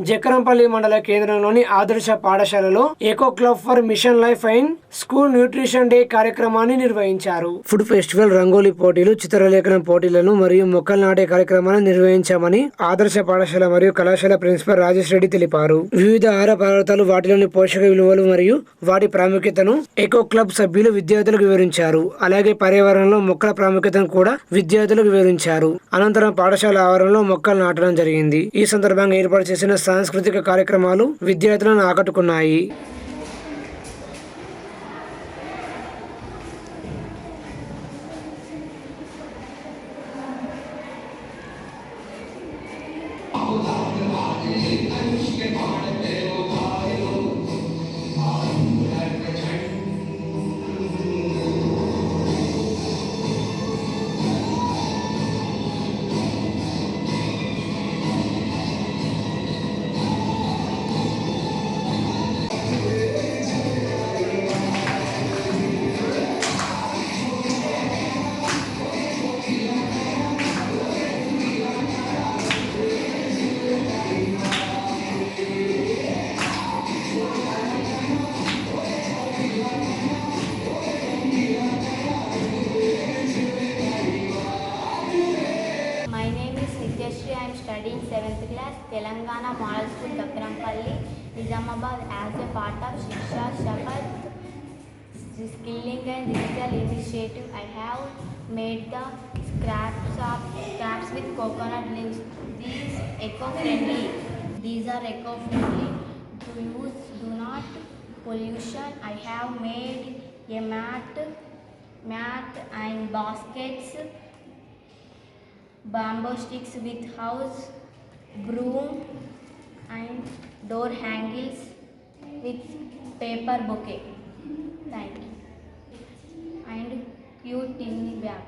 జకరంపల్లి మండల కేంద్రంలోని ఆదర్శ పాఠశాలలో echo club for mission life and school nutrition day కార్యక్రమాన్ని నిర్వహించారు. ఫుడ్ ఫెస్టివల్, రంగోలీ పోటీలు, చిత్రలేఖనం పోటీలను మరియు మొక్కలు నాటే కార్యక్రమాలను నిర్వహించామని ఆదర్శ పాఠశాల మరియు కళాశాల ప్రిన్సిపల్ రాజేష్ రెడ్డి తెలిపారు. వివిధ ఆహార పదార్థాలు, వాటిలోని పోషక విలువలు మరియు వాటి ప్రాముఖ్యతను ఎకో క్లబ్ సభ్యులు విద్యార్థులకు వివరించారు. అలాగే పర్యావరణంలో మొక్కల ప్రాముఖ్యతను కూడా విద్యార్థులకు వివరించారు. అనంతరం పాఠశాల ఆవరణలో మొక్కలు నాటడం జరిగింది. ఈ సందర్భంగా ఏర్పాటు చేసిన సాంస్కృతిక కార్యక్రమాలు విద్యార్థులను ఆకట్టుకున్నాయి. I am studying 7th class, Telangana Model School, Jakaranpalli, Nizamabad. As a part of Shiksha Shapath Skilling and Digital Initiative, I have made the scraps with coconut leaves. These are eco-friendly to use, do not pollution. I have made a mat and baskets, bamboo sticks with house, broom and door handles with paper bouquet. Thank you. And cute tin bag.